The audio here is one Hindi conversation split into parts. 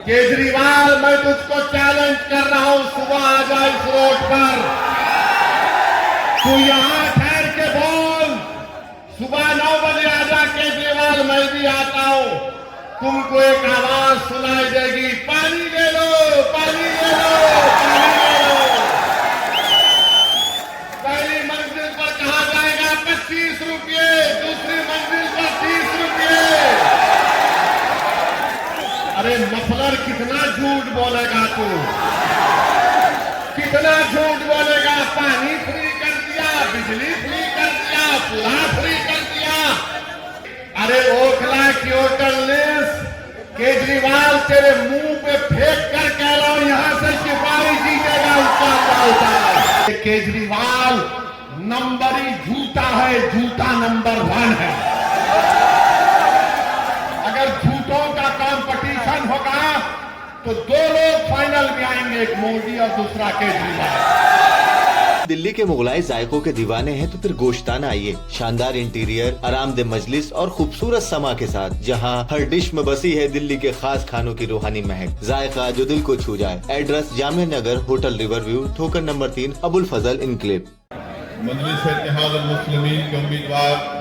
केजरीवाल, मैं तुझको चैलेंज कर रहा हूं, सुबह आ जा इस रोड पर, तू यहां ठहर के बोल, सुबह 9 बजे आ जा केजरीवाल, मैं भी आता हूं, तुमको एक आवाज सुनाई देगी, पानी ले लो, पानी ले लो, पानी ले लो। पहली मंजिल पर कहा जाएगा 25 रुपये, दूसरी मंजिल पर 30 रुपये। अरे मफलर, कितना झूठ बोलेगा तू, कितना झूठ बोलेगा। पानी फ्री कर दिया, बिजली फ्री कर दिया, पूरा फ्री कर दिया। अरे ओखला की होटलनेस, केजरीवाल तेरे मुंह पे फेंक कर कह रहा हूं, यहां से सिपाही जीतेगा उसका। केजरीवाल नंबर ही झूठा है, झूठा नंबर 1 है। अगर झूठों का कंपटीशन होगा तो 2 लोग फाइनल में आएंगे, एक मोदी और दूसरा केजरीवाल। दिल्ली के मुगलाई जायकों के दीवाने हैं तो फिर गोश्ताना आइए। शानदार इंटीरियर, आरामदेह मजलिस और खूबसूरत समा के साथ, जहां हर डिश में बसी है दिल्ली के खास खानों की रूहानी महक, जायका जो दिल को छू जाए। Address Jamia Nagar, hotel river view, ठोकर नंबर 3, अबुल फजल इनक्लेव। मजलिस-ए-इत्तेहाद मुस्लिमीन के उम्मीदवार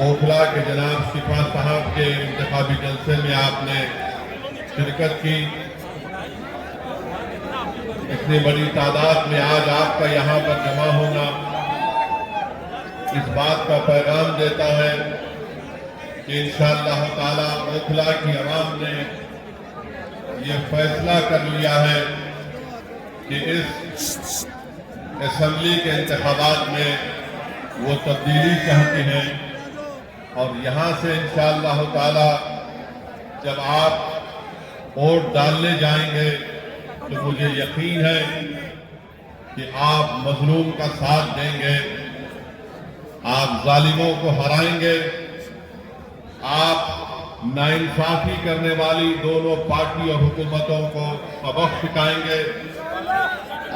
ओखला के जनाब शिफा साहब के इंतखाबी जलसे में आपने शिरकत की। इतनी बड़ी तादाद में आज आपका यहाँ पर जमा होना इस बात का पैगाम देता है कि इंशाअल्लाह ताला ओखला की आवाम ने ये फैसला कर लिया है कि इस असेंबली के इंतखाबात में वो तब्दीली चाहते हैं। और यहाँ से इंशाअल्लाह ताला जब आप वोट डालने जाएंगे तो मुझे यकीन है कि आप मजलूम का साथ देंगे, आप जालिमों को हराएंगे, आप नाइंसाफी करने वाली दोनों पार्टी और हुकूमतों को सबक सिखाएंगे,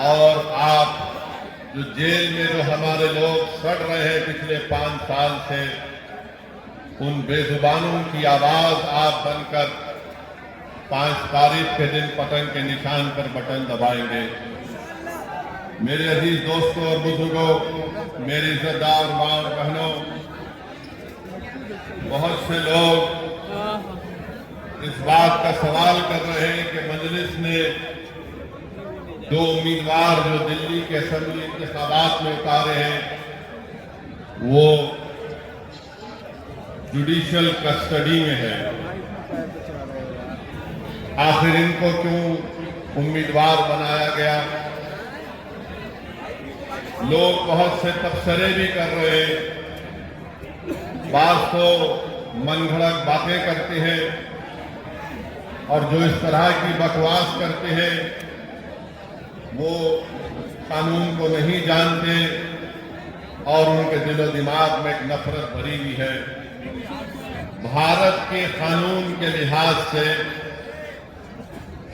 और आप जो जेल में जो हमारे लोग सड़ रहे हैं पिछले 5 साल से, उन बेजुबानों की आवाज आप बनकर 5 तारीख के दिन पतंग के निशान पर बटन दबाएंगे। मेरे अजीज दोस्तों और बुजुर्गों, मेरी इज्जतदार माँ और बहनों, बहुत से लोग इस बात का सवाल कर रहे हैं कि मजलिस ने 2 उम्मीदवार जो दिल्ली के असेंबली इंतखाबात में उतारे हैं, वो जुडिशियल कस्टडी में है। आखिर इनको क्यों उम्मीदवार बनाया गया? लोग बहुत से तबसरे भी कर रहे हैं, बात तो मनगढ़ंत बातें करते हैं, और जो इस तरह की बकवास करते हैं वो कानून को नहीं जानते और उनके दिलो दिमाग में एक नफरत भरी हुई है। भारत के कानून के लिहाज से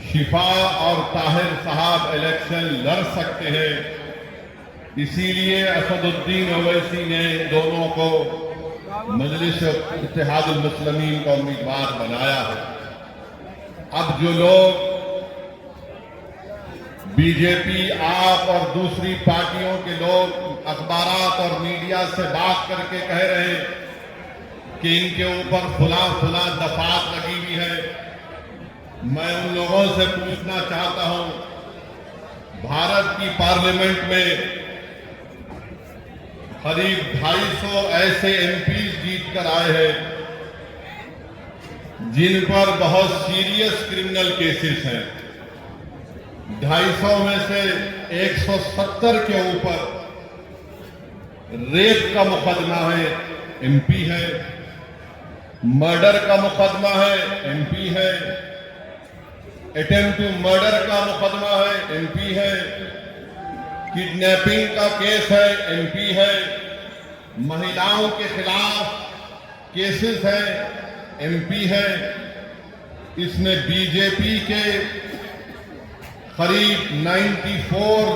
शिफा और ताहिर साहब इलेक्शन लड़ सकते हैं, इसीलिए असदुद्दीन ओवैसी ने दोनों को मजलिस-ए-इत्तेहाद मुस्लिमीन का उम्मीदवार बनाया है। अब जो लोग बीजेपी, आप और दूसरी पार्टियों के लोग अखबारात और मीडिया से बात करके कह रहे हैं कि इनके ऊपर फुला दफात लगी हुई है, मैं उन लोगों से पूछना चाहता हूं, भारत की पार्लियामेंट में करीब 250 ऐसे एमपी जीत कर आए हैं जिन पर बहुत सीरियस क्रिमिनल केसेस हैं। 250 में से 170 के ऊपर रेप का मुकदमा है, एमपी है, मर्डर का मुकदमा है, एमपी है, अटेम्प्ट टू मर्डर का मुकदमा है, एमपी है, किडनैपिंग का केस है, एमपी है, महिलाओं के खिलाफ केसेस है, एमपी है। इसमें बीजेपी के करीब 94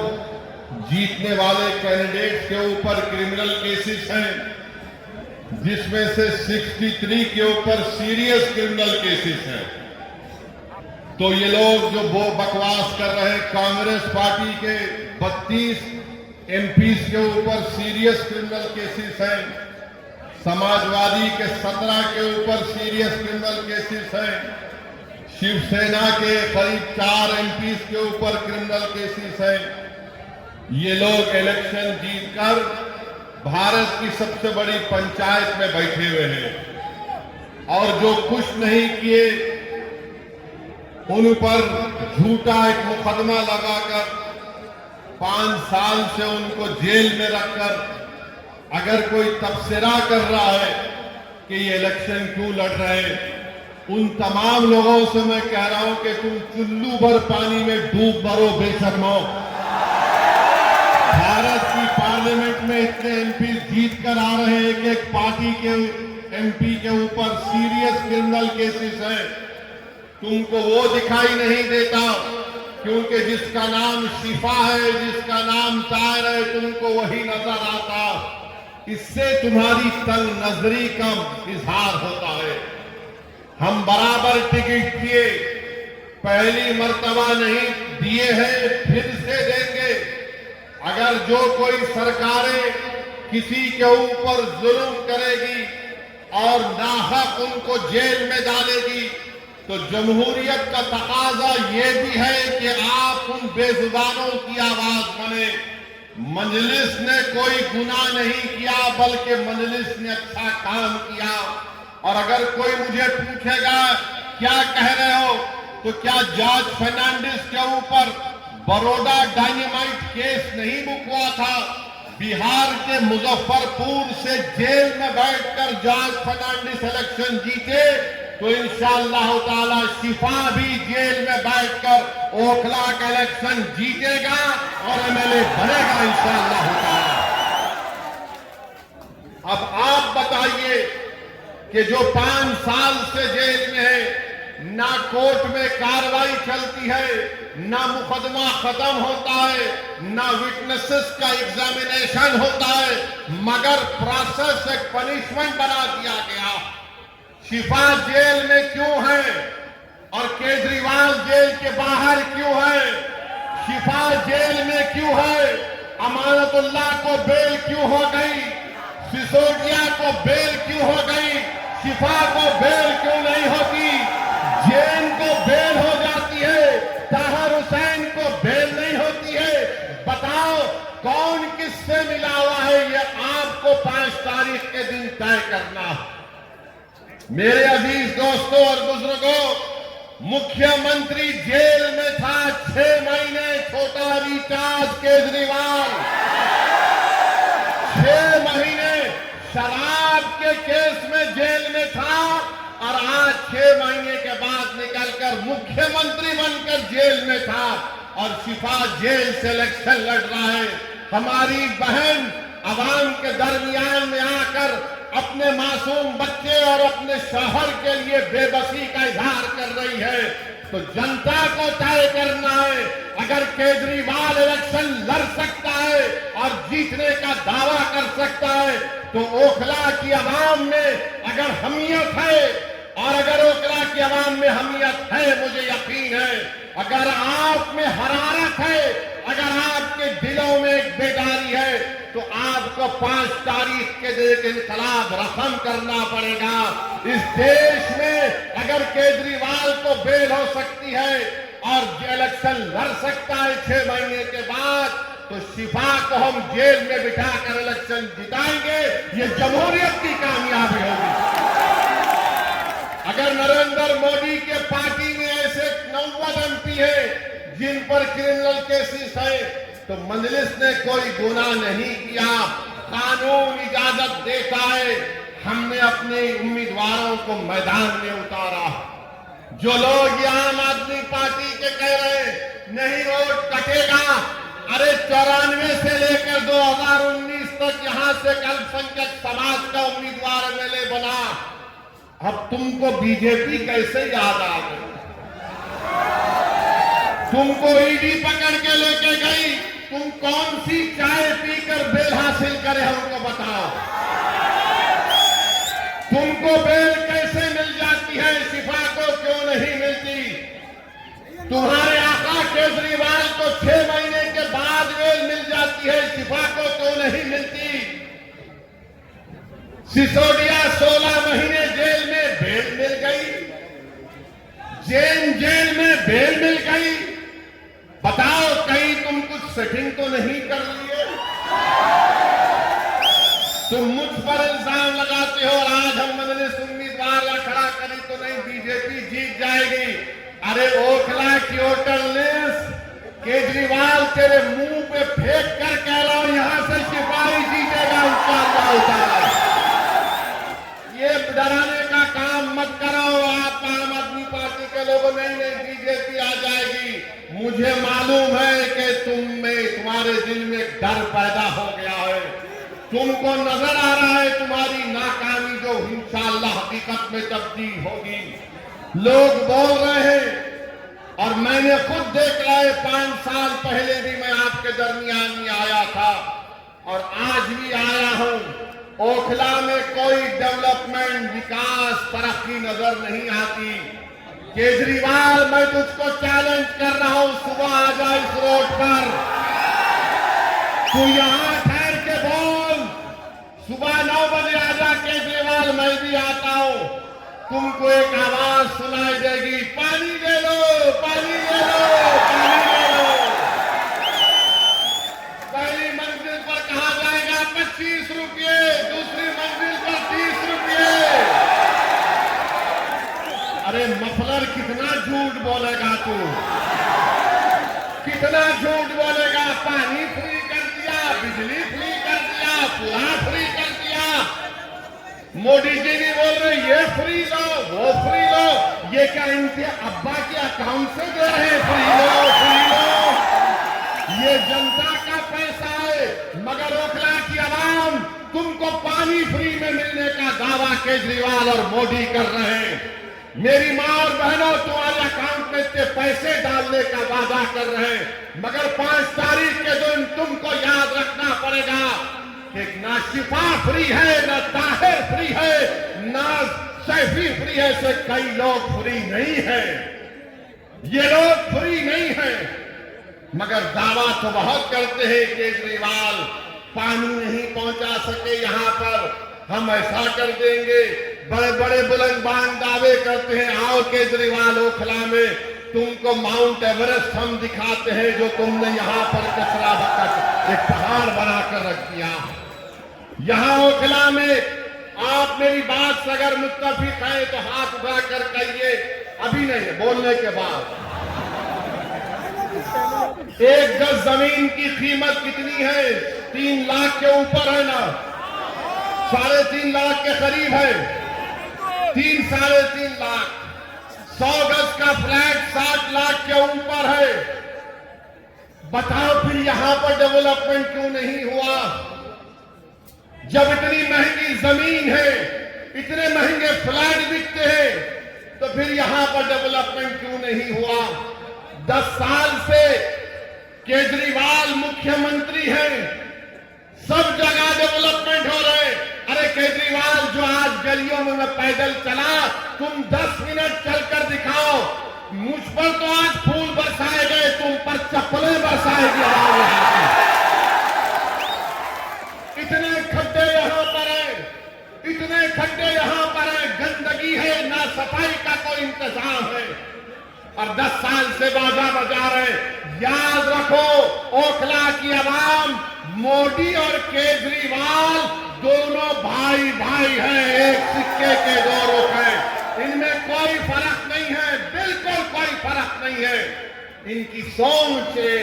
जीतने वाले कैंडिडेट्स के ऊपर क्रिमिनल केसेस हैं, जिसमें से 63 के ऊपर सीरियस क्रिमिनल केसेस हैं। तो ये लोग जो वो बकवास कर रहे हैं, कांग्रेस पार्टी के 32 एमपीज के ऊपर सीरियस क्रिमिनल केसेस हैं, समाजवादी के 17 के ऊपर सीरियस क्रिमिनल केसेस हैं, शिवसेना के करीब 4 एमपीज के ऊपर क्रिमिनल केसेस हैं। ये लोग इलेक्शन जीतकर भारत की सबसे बड़ी पंचायत में बैठे हुए हैं और जो कुछ नहीं किए उन पर झूठा एक मुकदमा लगाकर 5 साल से उनको जेल में रखकर अगर कोई तबसरा कर रहा है कि ये इलेक्शन क्यों लड़ रहे हैं, उन तमाम लोगों से मैं कह रहा हूं कि तुम चुल्लू भर पानी में डूब मरो बेशर्मो। भारत की पार्लियामेंट में इतने एमपी जीत कर आ रहे हैं कि एक पार्टी के एमपी के ऊपर सीरियस क्रिमिनल केसेस हैं, तुमको वो दिखाई नहीं देता क्योंकि जिसका नाम शिफा है, जिसका नाम तायर है, तुमको वही नजर आता। इससे तुम्हारी तंग नजरी का इजहार होता है। हम बराबर टिकट दिए, पहली मर्तबा नहीं दिए हैं, फिर से देंगे। अगर जो कोई सरकारें किसी के ऊपर जुल्म करेगी और नाहक उनको जेल में डालेगी तो जमहूरियत का तकाजा ये भी है कि आप उन बेजुबानों की आवाज बने। मजलिस ने कोई गुनाह नहीं किया बल्कि मजलिस ने अच्छा काम किया। और अगर कोई मुझे पूछेगा क्या कह रहे हो, तो क्या जॉर्ज फर्नांडिस के ऊपर बड़ौदा डायनेमाइट केस नहीं बुक हुआ था? बिहार के मुजफ्फरपुर से जेल में बैठकर जॉर्ज फर्नांडिस इलेक्शन जीते, तो इंशाअल्लाह ताला शिफा भी जेल में बैठकर ओखला का इलेक्शन जीतेगा और एमएलए बनेगा इंशाअल्लाह ताला। अब आप बताइए कि जो 5 साल से जेल में है, ना कोर्ट में कार्रवाई चलती है, ना मुकदमा खत्म होता है, ना विटनेसेस का एग्जामिनेशन होता है, मगर प्रोसेस एक पनिशमेंट बना दिया गया। शिफा जेल में क्यों है और केजरीवाल जेल के बाहर क्यों है? शिफा जेल में क्यों है? अमानतुल्लाह को बेल क्यों हो गई? सिसोदिया को बेल क्यों हो गई? शिफा को बेल क्यों नहीं होती? जैन को बेल हो जाती है, ताहर हुसैन को बेल नहीं होती है। बताओ कौन किससे मिला हुआ है, ये आपको 5 तारीख के दिन तय करना है। मेरे अजीज दोस्तों और बुजुर्गों, मुख्यमंत्री जेल में था 6 महीने, छोटा रिचार्ज केजरीवाल 6 महीने शराब के केस में जेल में था और आज 6 महीने के बाद निकलकर मुख्यमंत्री बनकर जेल में था और शिफा जेल से इलेक्शन लड़ रहा है। हमारी बहन आवाम के दरमियान में आकर अपने मासूम बच्चे और अपने शौहर के लिए बेबसी का इजहार कर रही है, तो जनता को तय करना है। अगर केजरीवाल इलेक्शन लड़ सकता है और जीतने का दावा कर सकता है, तो ओखला की आवाम में अगर हमीयत है, और अगर ओखला की आवाम में हमीयत है, मुझे यकीन है, अगर आप में हरारत है, अगर आपके दिलों में एक बेदारी है, तो आपको 5 तारीख के दिन इनकलाब रकम करना पड़ेगा। इस देश में अगर केजरीवाल को बेल हो सकती है और इलेक्शन लड़ सकता है 6 महीने के बाद, तो शिफा को हम जेल में बिठाकर इलेक्शन जिताएंगे। ये जमहूरियत की कामयाबी होगी। अगर नरेंद्र मोदी के पार्टी में ऐसे 90 एमपी है जिन पर क्रिमिनल केसेस है, तो मजलिस ने कोई गुनाह नहीं किया, कानून इजाजत देता है। हमने अपने उम्मीदवारों को मैदान में उतारा। जो लोग आम आदमी पार्टी के कह रहे नहीं वोट कटेगा, अरे 94 से लेकर 2019 तक यहां से अल्पसंख्यक समाज का उम्मीदवार एमएलए बना। अब तुमको बीजेपी कैसे याद आ गई? तुमको ईडी पकड़ के लेके गई, तुम कौन सी चाय पीकर बेल हासिल करे हमको बताओ। तुमको बेल कैसे मिल जाती है, शिफा को क्यों नहीं मिलती? तुम्हारे आका केजरीवाल को 6 महीने के बाद बेल मिल जाती है, शिफा को तो नहीं मिलती। सिसोदिया 16 महीने जेल में बेल मिल गई, जेल में बेल मिल गई। बताओ कहीं तुम कुछ सेटिंग तो नहीं कर लिए? तुम मुझ पर इल्जाम लगाते हो और आज हम मजलिस उम्मीदवार खड़ा करें तो नहीं, बीजेपी जीत जाएगी। अरे ओखला की होटल लिस्ट, केजरीवाल तेरे मुंह पे फेंक कर कह रहा हूं, यहां से सिपाही जीतेगा इंशाअल्लाह। ये डराने का काम मत करो आप आम आदमी पार्टी के लोगों, नहीं बीजेपी आ जाएगी। मुझे मालूम है कि तुम्हारे दिल में डर पैदा हो गया है, तुमको नजर आ रहा है तुम्हारी नाकामी जो इंशाअल्लाह हकीकत में तब्दील होगी। लोग बोल रहे हैं और मैंने खुद देख रहा है, 5 साल पहले भी मैं आपके दरमियान में आया था और आज भी आया हूं। ओखला में कोई डेवलपमेंट, विकास, तरक्की नजर नहीं आती। केजरीवाल, मैं तुझको चैलेंज कर रहा हूं, सुबह आ जा इस रोड पर, तू यहां ठहर के बोल, सुबह 9 बजे आ जा केजरीवाल, मैं भी आता हूं। तुमको एक आवाज सुनाई देगी, पानी दे लो, पानी दे लो, पानी दे लो। पहली मंजिल पर कहा जाएगा 25 रुपये, दूसरी मंजिल पर 30 रुपये। अरे मफलर, कितना झूठ बोलेगा तू, कितना झूठ बोलेगा? पानी फ्री कर दिया, बिजली फ्री कर दिया, पूरा फ्री कर दिया। मोदी जी भी बोल रहे ये फ्री लो, वो फ्री लो। ये क्या इनके अब्बा के अकाउंट से दे रहे हैं? फ्री लो, फ्री लो। ये जनता का पैसा है, मगर ओखला की आवाम तुमको पानी फ्री में मिलने का दावा केजरीवाल और मोदी कर रहे हैं। मेरी मां और बहनों, तुम्हारे अकाउंट में से पैसे डालने का वादा कर रहे हैं, मगर 5 तारीख के दिन तुमको याद रखना पड़ेगा कि ना शिफा फ्री है, ना ताहिर फ्री है, ना सैफी फ्री है, से कई लोग फ्री नहीं है। ये लोग फ्री नहीं है, मगर दावा तो बहुत करते हैं केजरीवाल पानी नहीं पहुंचा सके यहां पर, हम ऐसा कर देंगे। बड़े बड़े बुलंदबान दावे करते हैं, आओ केजरीवाल ओखला में तुमको माउंट एवरेस्ट हम दिखाते हैं, जो तुमने यहां पर कचरा बकच एक पहाड़ बनाकर रख दिया। यहां ओखला में आप मेरी बात से अगर मुत्तफिक हैं तो हाथ उठाकर कहिए, अभी नहीं, बोलने के बाद। 1 गज जमीन की कीमत कितनी है? 3 लाख के ऊपर है ना, 3.5 लाख के करीब है, 3-3.5 लाख। 100 गज का फ्लैट 60 लाख के ऊपर है। बताओ फिर यहां पर डेवलपमेंट क्यों नहीं हुआ? जब इतनी महंगी जमीन है, इतने महंगे फ्लैट बिकते हैं, तो फिर यहां पर डेवलपमेंट क्यों नहीं हुआ? 10 साल से केजरीवाल मुख्यमंत्री हैं, सब जगह डेवलपमेंट हो रहे। अरे केजरीवाल, जो आज गलियों में मैं पैदल चला, तुम 10 मिनट चलकर दिखाओ, मुझ पर तो आज फूल बरसाए गए, तुम पर चप्पलें बरसाएगी। इतने खड्डे यहां पर हैं, इतने खड्डे यहां पर हैं, गंदगी है, ना सफाई का कोई इंतजाम है, और 10 साल से बाजा बजा रहे। याद रखो, ओखला की आवाम मोदी और केजरीवाल दोनों भाई भाई हैं, एक सिक्के के 2 रुख हैं। इनमें कोई फर्क नहीं है, बिल्कुल कोई फर्क नहीं है। इनकी सोच से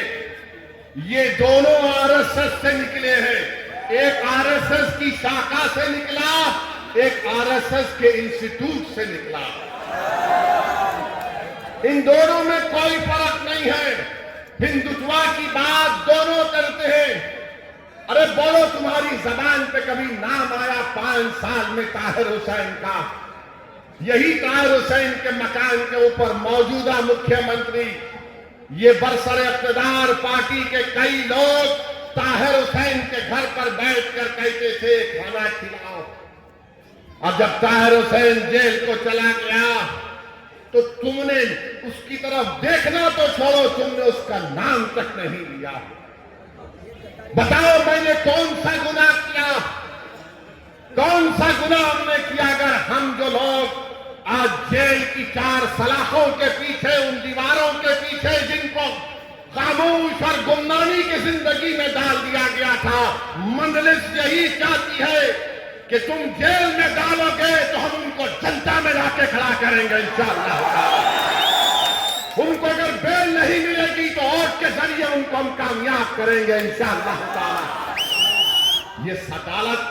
ये दोनों आरएसएस से निकले हैं, एक आरएसएस की शाखा से निकला, एक आरएसएस के इंस्टीट्यूट से निकला। इन दोनों में कोई फर्क नहीं है। हिंदुत्व की बात दोनों करते हैं। अरे बोलो, तुम्हारी जबान पे कभी नाम आया 5 साल में ताहिर हुसैन का? यही ताहिर हुसैन के मकान के ऊपर मौजूदा मुख्यमंत्री, ये बरसर इक़्तिदार पार्टी के कई लोग ताहिर हुसैन के घर पर बैठकर कहते थे खाना खिलाओ। और जब ताहिर हुसैन जेल को चला गया तो तुमने उसकी तरफ देखना तो छोड़ो, तुमने उसका नाम तक नहीं लिया। बताओ मैंने कौन सा गुनाह किया, कौन सा गुनाह हमने किया? अगर हम जो लोग आज जेल की 4 सलाखों के पीछे, उन दीवारों के पीछे जिनको खामोश और गुमनामी की जिंदगी में डाल दिया गया था, मजलिस यही चाहती है कि तुम जेल में डालोगे तो हम उनको जनता में लाके खड़ा करेंगे इंशाअल्लाह। उनको अगर बेल नहीं मिलेगी तो वोट के जरिए उनको हम कामयाब करेंगे इंशाअल्लाह। ये अदालत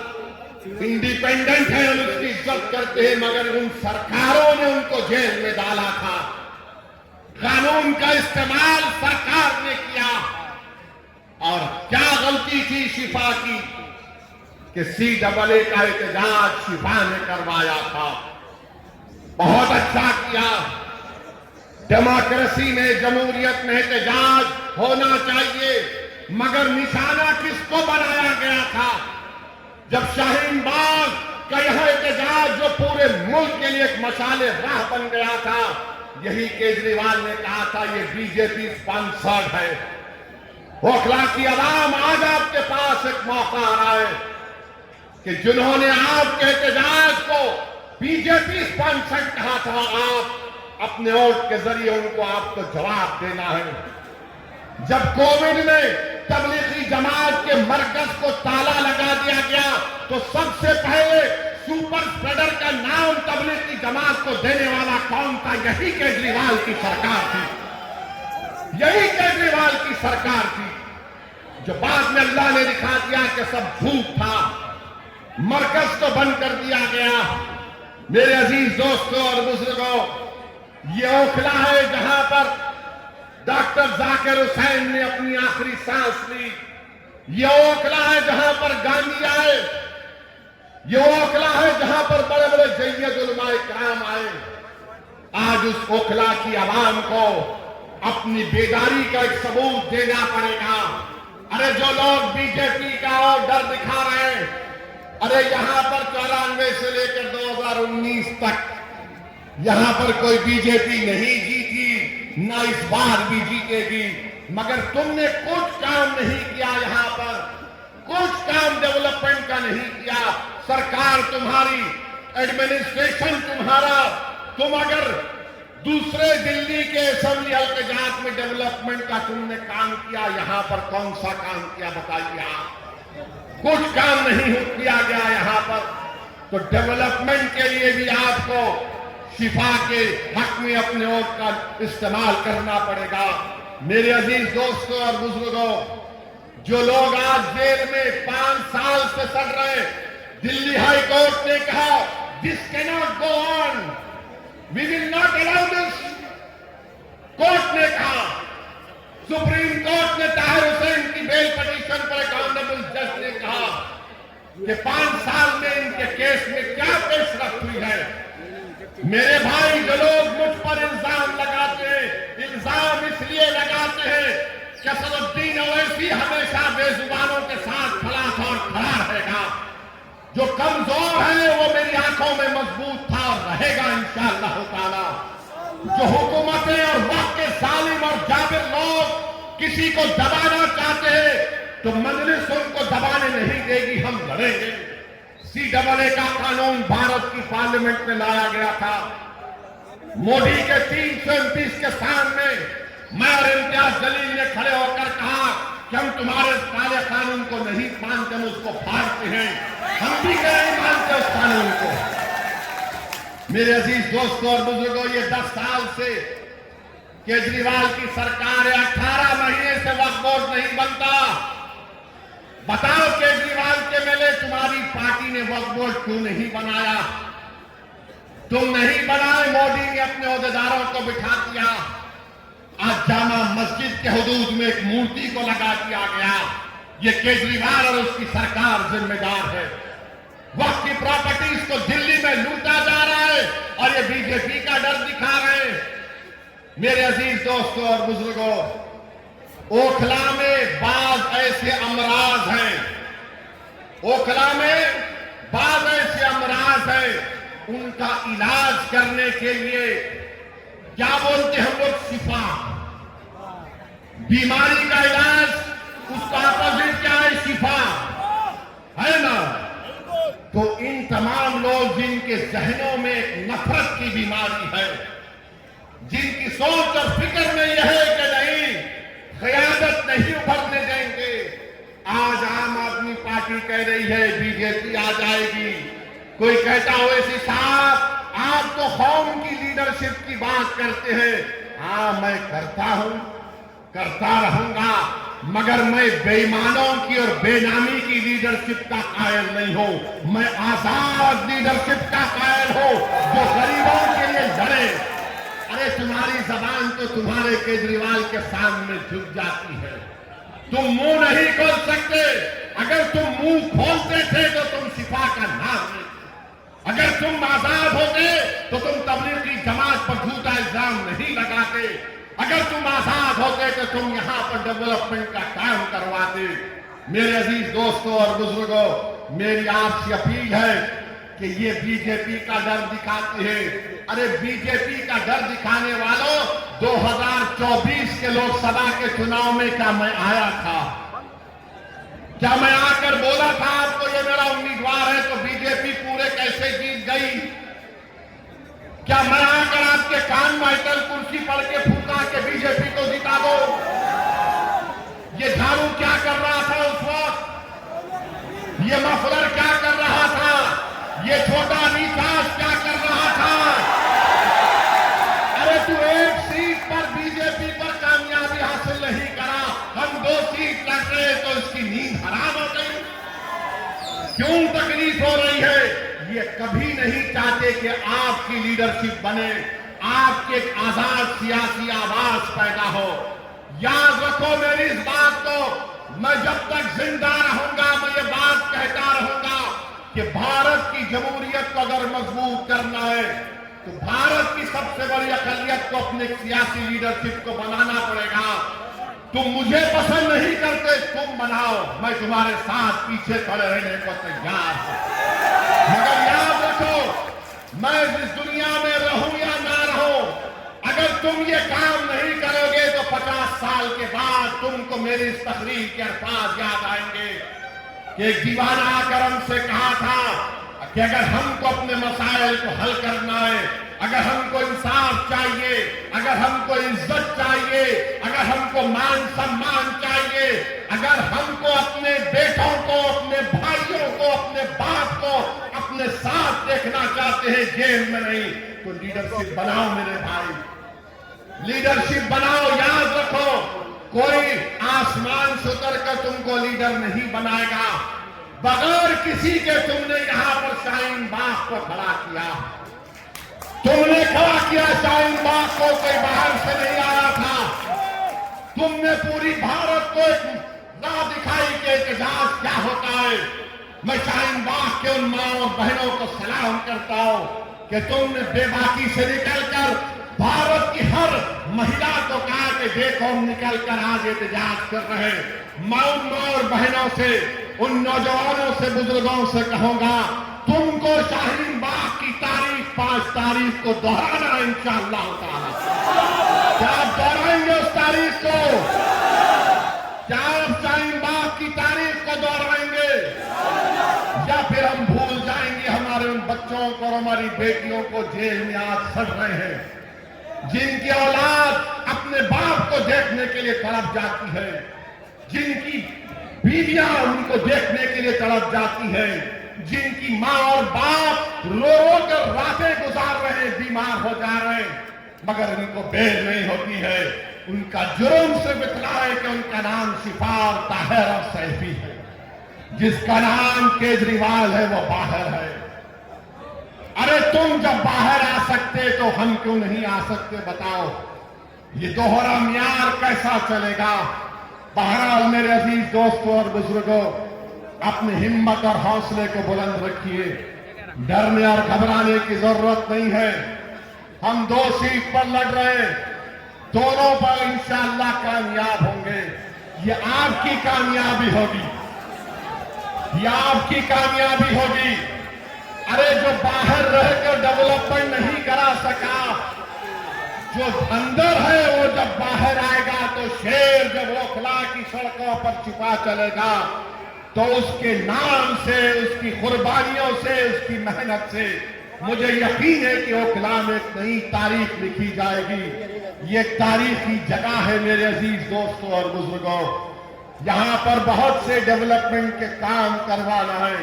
इंडिपेंडेंट है, हम उसकी इज्जत करते हैं, मगर उन सरकारों ने उनको जेल में डाला था। कानून का इस्तेमाल सरकार ने किया, और क्या गलती थी शिफा की कि CAA का एहतजाज शिफा ने करवाया था। बहुत अच्छा किया। डेमोक्रेसी में, जमहूरियत में एहतजाज होना चाहिए, मगर निशाना किसको बनाया गया था? जब शाहीन बाग का यह एहतजाज जो पूरे मुल्क के लिए एक मशाले राह बन गया था, यही केजरीवाल ने कहा था ये बीजेपी स्पॉन्सर्ड है। ओखला की आवाम, आज आपके पास एक मौका आ रहा है कि जिन्होंने आपके एहतजाज को बीजेपी स्पॉन्सर्ड कहा था, आप अपने वोट के जरिए उनको आपको जवाब देना है। जब कोविड में तबलीगी जमात के मरकज को ताला लगा दिया गया तो सबसे पहले सुपर स्प्रेडर का नाम तबलीगी जमात को देने वाला कौन था? यही केजरीवाल की सरकार थी, यही केजरीवाल की सरकार थी, जो बाद में अल्लाह ने दिखा दिया कि सब झूठ था। मरकज तो बंद कर दिया गया। मेरे अजीज दोस्तों और बुजुर्गों, ये ओखला है जहां पर डॉक्टर जाकिर हुसैन ने अपनी आखिरी सांस ली। ये ओखला है जहां पर गांधी आए। ये ओखला है जहां पर बड़े बड़े जय्यद उलमाए कराम आए। आज उस ओखला की आवाम को अपनी बेदारी का एक सबूत देना पड़ेगा। अरे जो लोग बीजेपी का और डर दिखा रहे हैं, अरे यहां पर 94 से लेकर 2019 तक यहां पर कोई बीजेपी नहीं जीती, ना इस बार भी जीतेगी, मगर तुमने कुछ काम नहीं किया। यहां पर कुछ काम डेवलपमेंट का नहीं किया। सरकार तुम्हारी, एडमिनिस्ट्रेशन तुम्हारा, तुम अगर दूसरे दिल्ली के असेंबली हल्के में डेवलपमेंट का तुमने काम किया, यहां पर कौन सा काम किया बताइए आप? कुछ काम नहीं किया गया यहां पर। तो डेवलपमेंट के लिए भी आपको शिफा के हक में अपने वोट का इस्तेमाल करना पड़ेगा। मेरे अजीज दोस्तों और बुजुर्गों, जो लोग आज जेल में 5 साल से सड़ रहे, दिल्ली हाई कोर्ट ने कहा this cannot go on, we will not allow this. Court ने कहा, सुप्रीम कोर्ट ने ताहिर हुसैन की बेल पिटीशन पर एक ऑनरेबल जज ने कहा कि 5 साल में इनके केस में क्या पेशरफ्त हुई है। मेरे भाई, जो लोग मुझ पर इल्जाम लगाते हैं, इल्जाम इसलिए लगाते हैं कि असदुद्दीन ओवैसी हमेशा बेजुबानों के साथ खड़ा था और खड़ा रहेगा। जो कमजोर है वो मेरी आंखों में मजबूत था और रहेगा इंशाअल्लाह ताला। जो हुकूमतें और वक्त के जालिम और जाबिर लोग किसी को दबाना चाहते हैं तो मजलिस उनको दबाने नहीं देगी, हम लड़ेंगे। CAA का कानून भारत की पार्लियामेंट में लाया गया था। मोदी के 329 के सामने मैं और इम्तियाज जलील ने खड़े होकर कहा कि हम तुम्हारे काले कानून को नहीं मानते, हम उसको फाड़ते हैं। हम भी नहीं मानते उस कानून को। मेरे अजीज दोस्तों और बुजुर्गों, ये 10 साल से केजरीवाल की सरकार है। 18 महीने से वक्फ बोर्ड नहीं बनता। बताओ केजरीवाल के मेले तुम्हारी पार्टी ने वक्फ बोर्ड क्यों नहीं बनाया? तुम नहीं बनाए, मोदी ने अपने ओहदेदारों को बिठा दिया। आज जामा मस्जिद के हुदूद में एक मूर्ति को लगा दिया गया। ये केजरीवाल और उसकी सरकार जिम्मेदार है। वक्फ की प्रॉपर्टीज को दिल्ली में लूटा जा रहा है और ये बीजेपी का डर दिखा रहे हैं। मेरे अजीज दोस्तों और बुजुर्गों, ओखला में बाज ऐसे अमराज हैं, ओखला में बाज ऐसे अमराज हैं, उनका इलाज करने के लिए क्या बोलते हैं हम लोग, शिफा। बीमारी का इलाज, उसका अपोजिट क्या है, शिफा, है ना। तो इन तमाम लोग जिनके जहनों में एक नफरत की बीमारी है, जिनकी सोच और फिक्र में यह है कि नहीं क़यादत नहीं उभरने देंगे, आज आम आदमी पार्टी कह रही है बीजेपी आ जाएगी। कोई कहता हो ऐसी साहब आप तो कौम की लीडरशिप की बात करते हैं। हाँ, मैं करता हूं, करता रहूंगा, मगर मैं बेईमानों की और बेनामी की लीडरशिप का कायल नहीं हूं। मैं आजाद लीडरशिप का कायल हूं जो गरीबों के लिए लड़े। अरे तुम्हारी जबान तो तुम्हारे केजरीवाल के सामने झुक जाती है, तुम मुंह नहीं खोल सकते। अगर तुम मुंह खोलते थे तो तुम शिफा का नाम लेते, अगर तुम आजाद होते तो तुम तबलीगी जमात पर झूठा इल्जाम नहीं लगाते, अगर तुम आजाद होते तो तुम यहां पर डेवलपमेंट का काम करवाते। मेरे अजीज दोस्तों और बुजुर्गों, मेरी आपसे अपील है कि ये बीजेपी का डर दिखाती है। अरे बीजेपी का डर दिखाने वालों, 2024 के लोकसभा के चुनाव में क्या मैं आया था? क्या मैं आकर बोला था आपको ये मेरा उम्मीदवार है तो बीजेपी पूरे कैसे जीत गई? क्या मैं आकर आपके कान में अटल कुर्सी पढ़ के फूका के बीजेपी को जिता दो? ये झाड़ू क्या कर रहा था उस वक्त? ये मफलर क्या कर रहा था? ये छोटा निकास क्या कर रहा था? अरे तू एक सीट पर बीजेपी पर कामयाबी हासिल नहीं करा, हम 2 सीट लड़ रहे तो इसकी नींद हराम हो गई। क्यों तकलीफ हो रही है? ये कभी नहीं चाहते कि आपकी लीडरशिप बने, आपके एक आजाद सियासी आवाज पैदा हो। याद रखो मेरी इस बात को, मैं जब तक जिंदा रहूंगा मैं ये बात कहता रहूंगा कि भारत की जमहूरियत को अगर मजबूत करना है तो भारत की सबसे बड़ी अकलियत को अपने सियासी लीडरशिप को बनाना पड़ेगा। तुम मुझे पसंद नहीं करते, तुम बनाओ, मैं तुम्हारे साथ पीछे खड़े रहने को तैयार हूं। मगर याद रखो, मैं इस दुनिया में रहूं या ना रहूं, अगर तुम ये काम नहीं करोगे तो 50 साल के बाद तुमको मेरी इस तकरीर के अल्फाज याद आएंगे कि एक दीवाना आकर हमसे कहा था कि अगर हमको अपने मसाइल को हल करना है, अगर हमको इंसाफ चाहिए, अगर हमको इज्जत चाहिए, अगर हमको मान सम्मान चाहिए, अगर हमको अपने बेटों को, अपने भाइयों को, अपने बाप को अपने साथ देखना चाहते हैं, जेल में नहीं, तो लीडरशिप बनाओ मेरे भाई, लीडरशिप बनाओ। याद रखो, कोई आसमान से उतर कर तुमको लीडर नहीं बनाएगा। बगैर किसी के तुमने यहां पर शाहीन बाग को खड़ा किया, तुमने खड़ा किया शाहीन बाग को, कोई बाहर से नहीं आया था। तुमने पूरी भारत को एक राह दिखाई कि एहतजाज क्या होता है। मैं शाहीन बाग के उन मां और बहनों को सलाम करता हूं कि तुमने बेबाकी से निकलकर भारत की हर महिला को कहा कि देखो हम निकलकर आज एहतजाज कर रहे हैं। मैं उन मां और बहनों से, उन नौजवानों से, बुजुर्गों से कहूंगा, तुमको शाहीन बाग की तारीख 5 तारीख को दोहराना है इंशाअल्लाह ताला। क्या आप दोहराएंगे उस तारीख को? क्या आप शाहीन बाग की तारीख को दोहराएंगे या फिर हम भूल जाएंगे हमारे उन बच्चों को और हमारी बेटियों को जेल में आज सड़ रहे हैं, जिनकी औलाद अपने बाप को देखने के लिए तड़प जाती है, जिनकी बीवियां उनको देखने के लिए तड़प जाती है, जिनकी मां और बाप रो रो कर रातें गुजार रहे हैं, बीमार हो जा रहे हैं, मगर इनको बेल नहीं होती है। उनका जुर्म सिर्फ इतना है कि उनका नाम शिफा और ताहिर और सैफी है, जिसका नाम केजरीवाल है वो बाहर है। अरे तुम जब बाहर आ सकते तो हम क्यों नहीं आ सकते बताओ? ये दोहरा म्यार कैसा चलेगा? बहरहाल मेरे अजीज दोस्तों और बुजुर्गों, अपनी हिम्मत और हौसले को बुलंद रखिए, डरने और घबराने की जरूरत नहीं है। हम 2 सीट पर लड़ रहे हैं, दोनों पर इंशाअल्लाह कामयाब होंगे। ये आपकी कामयाबी होगी, ये आपकी कामयाबी होगी। अरे जो बाहर रहकर डेवलपमेंट नहीं करा सका, जो अंदर है वो जब बाहर आएगा तो शेर जब ओखला की सड़कों पर छिपा चलेगा तो उसके नाम से, उसकी कुर्बानियों से, उसकी मेहनत से मुझे यकीन है कि ओखला में एक नई तारीख लिखी जाएगी। ये तारीखी जगह है मेरे अजीज दोस्तों और बुजुर्गों। यहाँ पर बहुत से डेवलपमेंट के काम करवाना है।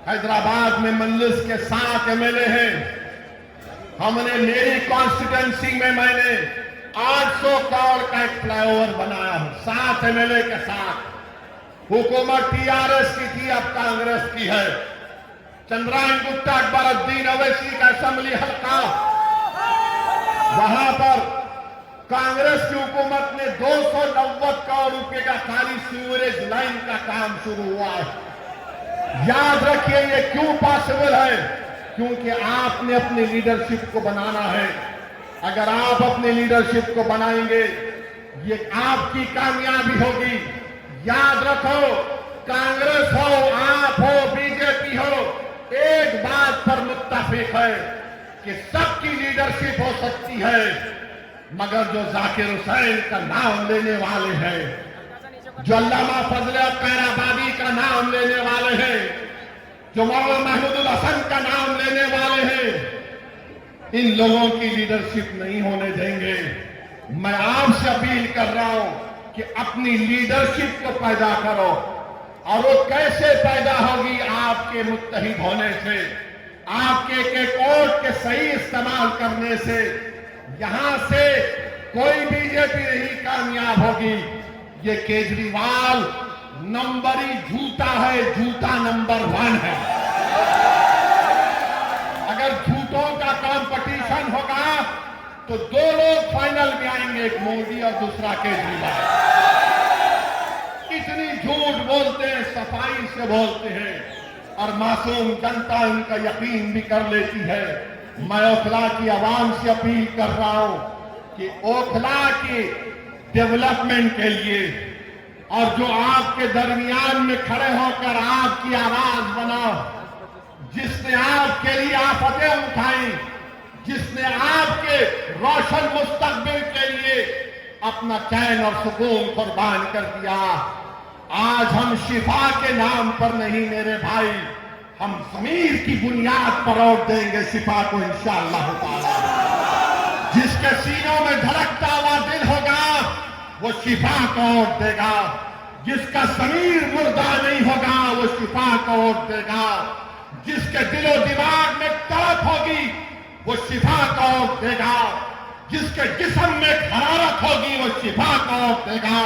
हैदराबाद में मजलिस के 7 एमएलए हैं। हमने मेरी कॉन्स्टिट्यूंसी में मैंने 800 करोड़ का एक फ्लाईओवर बनाया है 7 एमएलए के साथ। हुकूमत टीआरएस की थी, अब कांग्रेस की है। चंद्रायन गुप्ता, अकबरुद्दीन अवैसी का असेंबली हल्का, वहां पर कांग्रेस की हुकूमत ने 290 करोड़ रुपए का खाली सीवरेज लाइन का काम शुरू हुआ है। याद रखिए ये क्यों पॉसिबल है, क्योंकि आपने अपनी लीडरशिप को बनाना है। अगर आप अपनी लीडरशिप को बनाएंगे ये आपकी कामयाबी होगी। याद रखो, कांग्रेस हो, आप हो, बीजेपी हो, एक बात पर मुत्तफिक है कि सबकी लीडरशिप हो सकती है, मगर जो जाकिर हुसैन का नाम लेने वाले हैं, जो अल्लामा फजले कैराबादी का नाम लेने वाले हैं, जो मौलाना महमूदुल हसन का नाम लेने वाले हैं, इन लोगों की लीडरशिप नहीं होने देंगे। मैं आपसे अपील कर रहा हूं कि अपनी लीडरशिप को पैदा करो, और वो कैसे पैदा होगी? आपके मुत्तहिद होने से, आपके के वोट के सही इस्तेमाल करने से। यहां से कोई बीजेपी नहीं कामयाब होगी। ये केजरीवाल नंबरी जूता है, जूता नंबर 1 है। अगर झूठों का कंपटीशन होगा तो 2 लोग फाइनल में आएंगे, एक मोदी और दूसरा केजरीवाल। इतनी झूठ बोलते हैं, सफाई से बोलते हैं, और मासूम जनता इनका यकीन भी कर लेती है। मैं ओखला की आवाम से अपील कर रहा हूं कि ओखला के डेवलपमेंट के लिए, और जो आपके दरमियान में खड़े होकर आपकी आवाज बनाओ, जिसने आपके लिए आफतें उठाई, जिसने आपके रोशन मुस्तकबिल के लिए अपना चैन और सुकून कुर्बान कर दिया। आज हम शिफा के नाम पर नहीं मेरे भाई, हम ज़मीर की बुनियाद पर वोट देंगे शिफा को इंशाअल्लाह ताला। जिसके सीनों में धड़कता हुआ दिल होगा वो शिफा को वोट देगा। जिसका ज़मीर मुर्दा नहीं होगा वो शिफा को वोट देगा। जिसके दिलो दिमाग में तड़प होगी वो शिफा को वोट देगा। जिसके जिस्म में हरारत होगी वो शिफा को वोट देगा।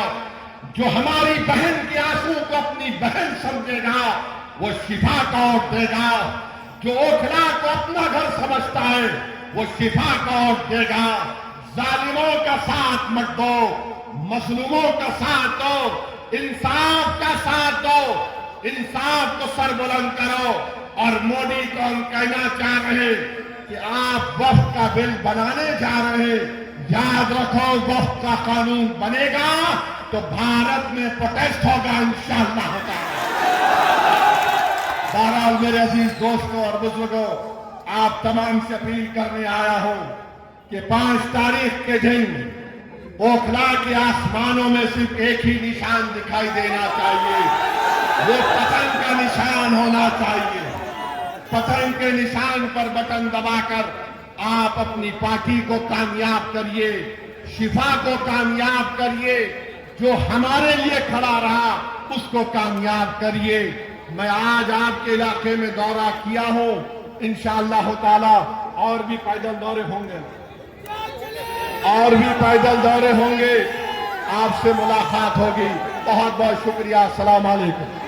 जो हमारी बहन के आंसू को अपनी बहन समझेगा वो शिफा का वोट देगा। जो ओखला को अपना घर समझता है वो शिफा का वोट देगा। जालिमों का साथ मत दो, मजलूमों का साथ दो, इंसाफ का साथ दो, इंसाफ को सरबुलंद करो। और मोदी को हम कहना चाह रहे हैं कि आप वक्फ का बिल बनाने जा रहे हैं, याद रखो वक्फ का कानून बनेगा तो भारत में प्रोटेस्ट होगा इंशाअल्लाह ताला। बहरहाल मेरे अजीज दोस्तों और बुजुर्गों, आप तमाम से अपील करने आया हूं कि 5 तारीख के दिन ओखला के आसमानों में सिर्फ एक ही निशान दिखाई देना चाहिए, वो पतंग का निशान होना चाहिए। पतंग के निशान पर बटन दबाकर आप अपनी पार्टी को कामयाब करिए, शिफा को कामयाब करिए, जो हमारे लिए खड़ा रहा उसको कामयाब करिए। मैं आज आपके इलाके में दौरा किया हूं, इंशाअल्लाह ताला और भी पैदल दौरे होंगे, और भी पैदल दौरे होंगे, आपसे मुलाकात होगी। बहुत बहुत शुक्रिया। अस्सलाम वालेकुम।